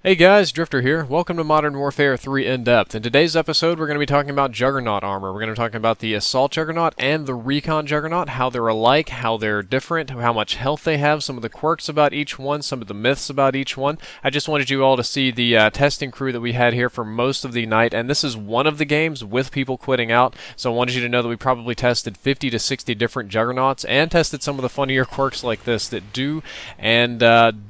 Hey guys, Drifter here. Welcome to Modern Warfare 3 In-Depth. In today's episode, we're going to be talking about Juggernaut armor. We're going to be talking about the Assault Juggernaut and the Recon Juggernaut, how they're alike, how they're different, how much health they have, some of the quirks about each one, some of the myths about each one. I just wanted you all to see the testing crew that we had here for most of the night, and this is one of the games with people quitting out, so I wanted you to know that we probably tested 50 to 60 different Juggernauts and tested some of the funnier quirks like this that do and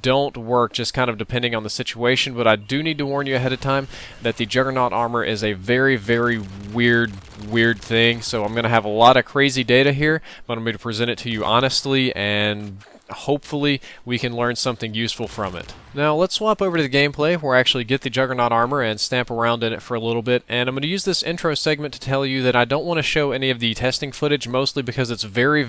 don't work, just kind of depending on the situation. But I do need to warn you ahead of time that the Juggernaut armor is a very, very weird thing. So I'm going to have a lot of crazy data here, but I'm going to present it to you honestly, and hopefully we can learn something useful from it. Now let's swap over to the gameplay where I actually get the Juggernaut armor and stamp around in it for a little bit, and I'm going to use this intro segment to tell you that I don't want to show any of the testing footage, mostly because it's very,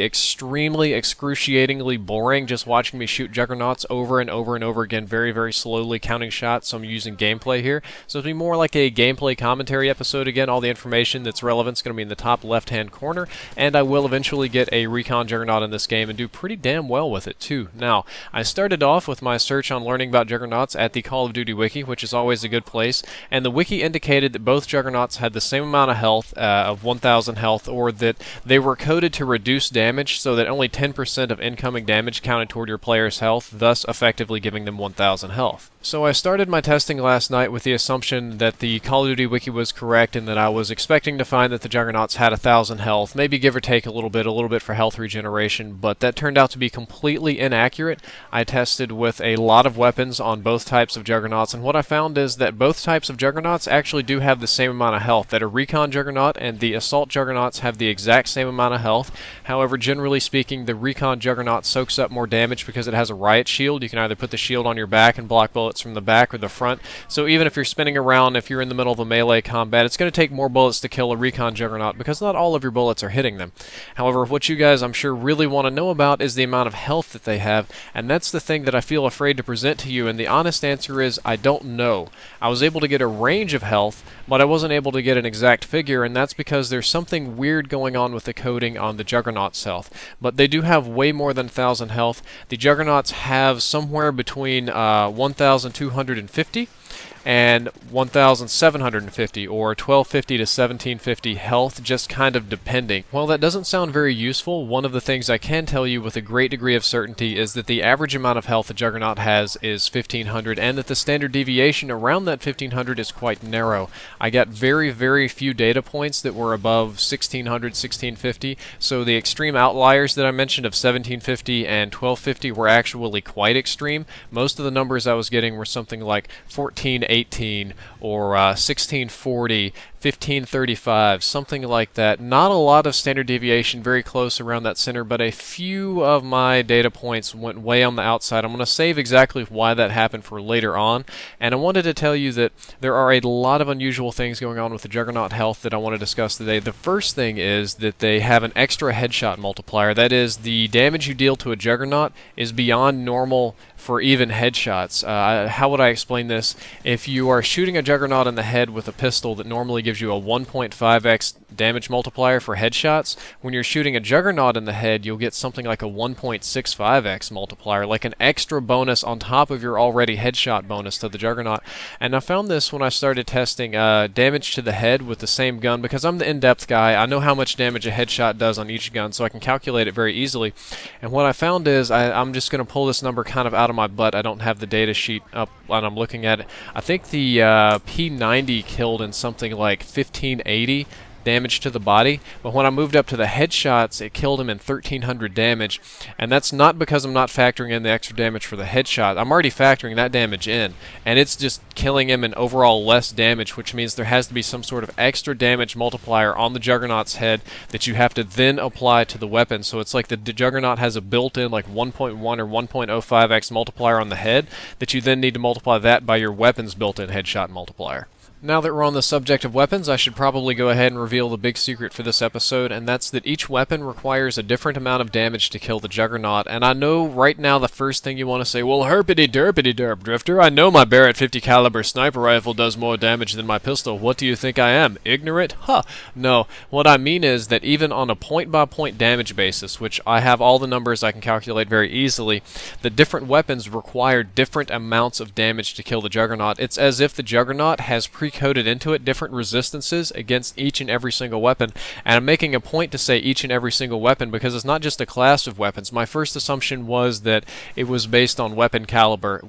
extremely excruciatingly boring just watching me shoot Juggernauts over and over and over again, very slowly counting shots. So I'm using gameplay here, so it'll be more like a gameplay commentary episode. Again, all the information that's relevant is going to be in the top left hand corner, and I will eventually get a Recon Juggernaut in this game and do pretty damn well with it too. Now, I started off with my search on learning about Juggernauts at the Call of Duty Wiki, which is always a good place, and the Wiki indicated that both Juggernauts had the same amount of health, of 1,000 health, or that they were coded to reduce damage so that only 10% of incoming damage counted toward your player's health, thus effectively giving them 1,000 health. So I started my testing last night with the assumption that the Call of Duty Wiki was correct and that I was expecting to find that the Juggernauts had 1,000 health, maybe give or take a little bit for health regeneration, but that turned out to be completely inaccurate. I tested with a lot of weapons on both types of Juggernauts, and what I found is that both types of Juggernauts actually do have the same amount of health, that a Recon Juggernaut and the Assault Juggernauts have the exact same amount of health. However, generally speaking, the Recon Juggernaut soaks up more damage because it has a riot shield. You can either put the shield on your back and block bullets from the back or the front, so even if you're spinning around, if you're in the middle of a melee combat, it's going to take more bullets to kill a Recon Juggernaut because not all of your bullets are hitting them. However, what you guys I'm sure really want to know about is the amount of health that they have, and that's the thing that I feel afraid to present to you, and the honest answer is I don't know. I was able to get a range of health, but I wasn't able to get an exact figure, and that's because there's something weird going on with the coding on the Juggernaut's health. But they do have way more than 1,000 health. The Juggernauts have somewhere between 1,250 and 1,750, or 1,250 to 1,750 health, just kind of depending. While that doesn't sound very useful, one of the things I can tell you with a great degree of certainty is that the average amount of health a Juggernaut has is 1,500, and that the standard deviation around that 1,500 is quite narrow. I got very few data points that were above 1,600, 1,650, so the extreme outliers that I mentioned of 1,750 and 1,250 were actually quite extreme. Most of the numbers I was getting were something like 1418 or 1640, 1535, something like that. Not a lot of standard deviation, very close around that center, but a few of my data points went way on the outside. I'm going to save exactly why that happened for later on, and I wanted to tell you that there are a lot of unusual things going on with the Juggernaut health that I want to discuss today. The first thing is that they have an extra headshot multiplier. That is, the damage you deal to a Juggernaut is beyond normal for even headshots. How would I explain this? If you are shooting a Juggernaut in the head with a pistol that normally gives you a 1.5x damage multiplier for headshots, when you're shooting a Juggernaut in the head, you'll get something like a 1.65x multiplier, like an extra bonus on top of your already headshot bonus to the Juggernaut. And I found this when I started testing damage to the head with the same gun, because I'm the in-depth guy. I know how much damage a headshot does on each gun, so I can calculate it very easily. And what I found is, I'm just going to pull this number kind of out of my butt. I don't have the data sheet up and I'm looking at it. I think the P90 killed in something like 1580 damage to the body, but when I moved up to the headshots, it killed him in 1,300 damage, and that's not because I'm not factoring in the extra damage for the headshot. I'm already factoring that damage in, and it's just killing him in overall less damage, which means there has to be some sort of extra damage multiplier on the Juggernaut's head that you have to then apply to the weapon. So it's like the Juggernaut has a built-in like 1.1 or 1.05x multiplier on the head that you then need to multiply that by your weapon's built-in headshot multiplier. Now that we're on the subject of weapons, I should probably go ahead and reveal the big secret for this episode, and that's that each weapon requires a different amount of damage to kill the Juggernaut. And I know right now the first thing you want to say, well, herpity derpity derp, Drifter, I know my Barrett 50 caliber sniper rifle does more damage than my pistol. What do you think I am? Ignorant? Huh. No. What I mean is that even on a point-by-point damage basis, which I have all the numbers I can calculate very easily, the different weapons require different amounts of damage to kill the Juggernaut. It's as if the Juggernaut has pre-coded into it different resistances against each and every single weapon, and I'm making a point to say each and every single weapon because it's not just a class of weapons. My first assumption was that it was based on weapon caliber,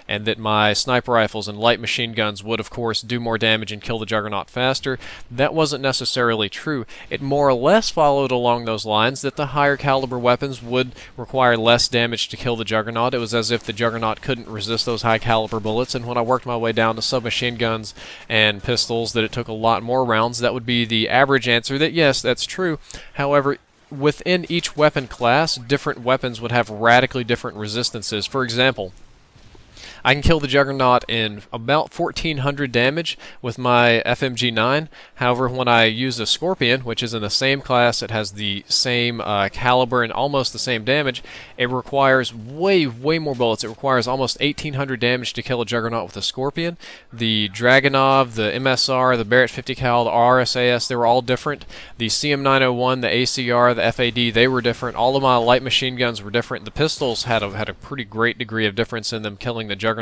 and that my sniper rifles and light machine guns would, of course, do more damage and kill the Juggernaut faster. That wasn't necessarily true. It more or less followed along those lines, that the higher caliber weapons would require less damage to kill the Juggernaut. It was as if the Juggernaut couldn't resist those high caliber bullets, and when I worked my way down to submachine guns and pistols, that it took a lot more rounds. That would be the average answer, that yes, that's true. However, within each weapon class, different weapons would have radically different resistances. For example, I can kill the Juggernaut in about 1400 damage with my FMG9. However, when I use a Scorpion, which is in the same class, it has the same caliber and almost the same damage, it requires way more bullets. It requires almost 1800 damage to kill a Juggernaut with a Scorpion. The Dragunov, the MSR, the Barrett 50 cal, the RSAS, they were all different. The CM901, the ACR, the FAD, they were different. All of my light machine guns were different. The pistols had a pretty great degree of difference in them killing the Juggernaut.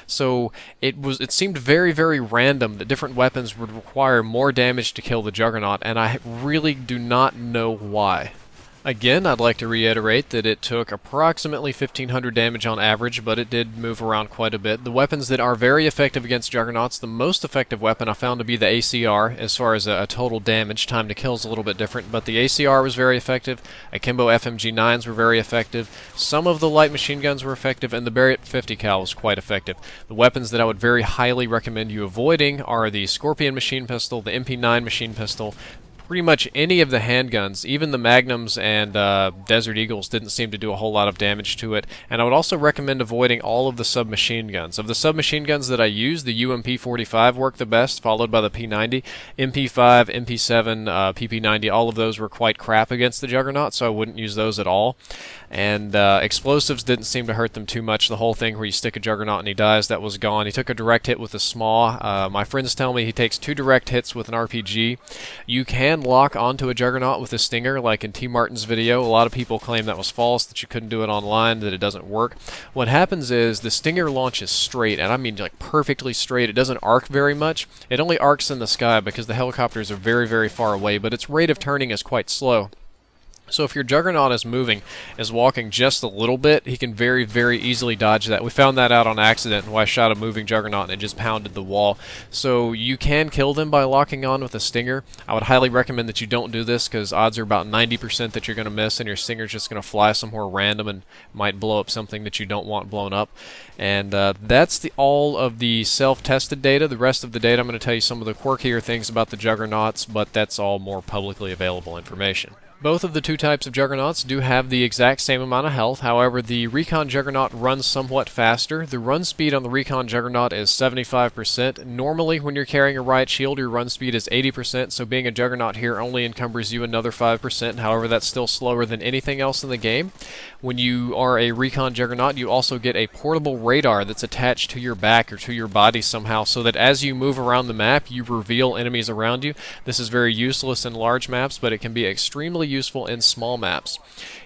So it seemed very random that different weapons would require more damage to kill the Juggernaut, and I really do not know why. Again, I'd like to reiterate that it took approximately 1500 damage on average, but it did move around quite a bit. The weapons that are very effective against Juggernauts, the most effective weapon I found to be the ACR, as far as a total damage. Time to kill is a little bit different, but the ACR was very effective. Akimbo FMG9s were very effective. Some of the light machine guns were effective, and the Barrett 50 cal was quite effective. The weapons that I would very highly recommend you avoiding are the Scorpion machine pistol, the MP9 machine pistol. Pretty much any of the handguns, even the Magnums and Desert Eagles, didn't seem to do a whole lot of damage to it. And I would also recommend avoiding all of the submachine guns. Of the submachine guns that I use, the UMP-45 worked the best, followed by the P90. MP5, MP7, PP90, all of those were quite crap against the Juggernaut, so I wouldn't use those at all. And explosives didn't seem to hurt them too much. The whole thing where you stick a Juggernaut and he dies, that was gone. He took a direct hit with a SMAW. My friends tell me he takes 2 direct hits with an RPG. You can lock onto a Juggernaut with a Stinger, like in T. Martin's video. A lot of people claim that was false, that you couldn't do it online, that it doesn't work. What happens is the Stinger launches straight, and I mean like perfectly straight. It doesn't arc very much. It only arcs in the sky because the helicopters are very far away, but its rate of turning is quite slow. So if your Juggernaut is walking just a little bit, he can very easily dodge that. We found that out on accident when I shot a moving Juggernaut and it just pounded the wall. So you can kill them by locking on with a Stinger. I would highly recommend that you don't do this because odds are about 90% that you're going to miss and your Stinger's just going to fly somewhere random and might blow up something that you don't want blown up. And that's all of the self-tested data. The rest of the data, I'm going to tell you some of the quirkier things about the Juggernauts, but that's all more publicly available information. Both of the two types of Juggernauts do have the exact same amount of health. However, the Recon Juggernaut runs somewhat faster. The run speed on the Recon Juggernaut is 75%. Normally, when you're carrying a riot shield, your run speed is 80%, so being a Juggernaut here only encumbers you another 5%. However, that's still slower than anything else in the game. When you are a Recon Juggernaut, you also get a portable radar that's attached to your back or to your body somehow, so that as you move around the map, you reveal enemies around you. This is very useless in large maps, but it can be extremely useful in small maps.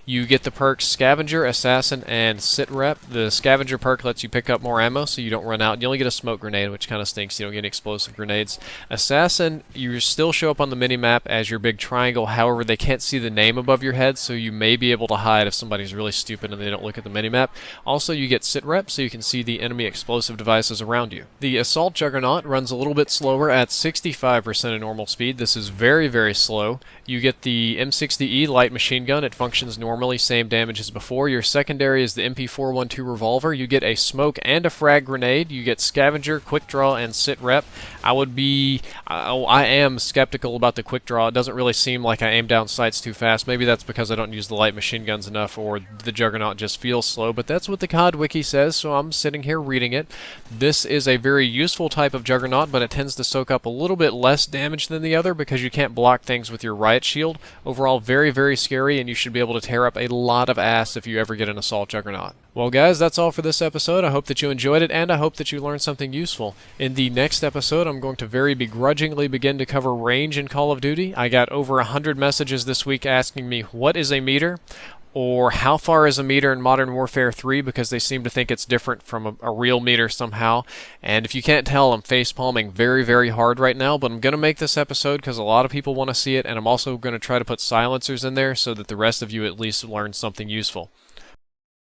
You get the perks Scavenger, Assassin, and Sit Rep. The Scavenger perk lets you pick up more ammo so you don't run out. You only get a smoke grenade, which kind of stinks. You don't get any explosive grenades. Assassin, you still show up on the minimap as your big triangle. However, they can't see the name above your head, so you may be able to hide if somebody's really stupid and they don't look at the minimap. Also, you get Sit Rep, so you can see the enemy explosive devices around you. The Assault Juggernaut runs a little bit slower at 65% of normal speed. This is very slow. You get the M16 60E light machine gun. It functions normally, same damage as before. Your secondary is the MP412 revolver. You get a smoke and a frag grenade. You get scavenger, quick draw, and sit rep. I am skeptical about the quick draw. It doesn't really seem like I aim down sights too fast. Maybe that's because I don't use the light machine guns enough, or the Juggernaut just feels slow, but that's what the COD wiki says, so I'm sitting here reading it. This is a very useful type of Juggernaut, but it tends to soak up a little bit less damage than the other because you can't block things with your riot shield. Overall, very, very scary, and you should be able to tear up a lot of ass if you ever get an Assault Juggernaut. Well, guys, that's all for this episode. I hope that you enjoyed it, and I hope that you learned something useful. In the next episode, I'm going to very begrudgingly begin to cover range in Call of Duty. I got over 100 messages this week asking me, what is a meter? Or how far is a meter in Modern Warfare 3, because they seem to think it's different from a real meter somehow. And if you can't tell, I'm face-palming very, very hard right now, but I'm going to make this episode because a lot of people want to see it, and I'm also going to try to put silencers in there so that the rest of you at least learn something useful.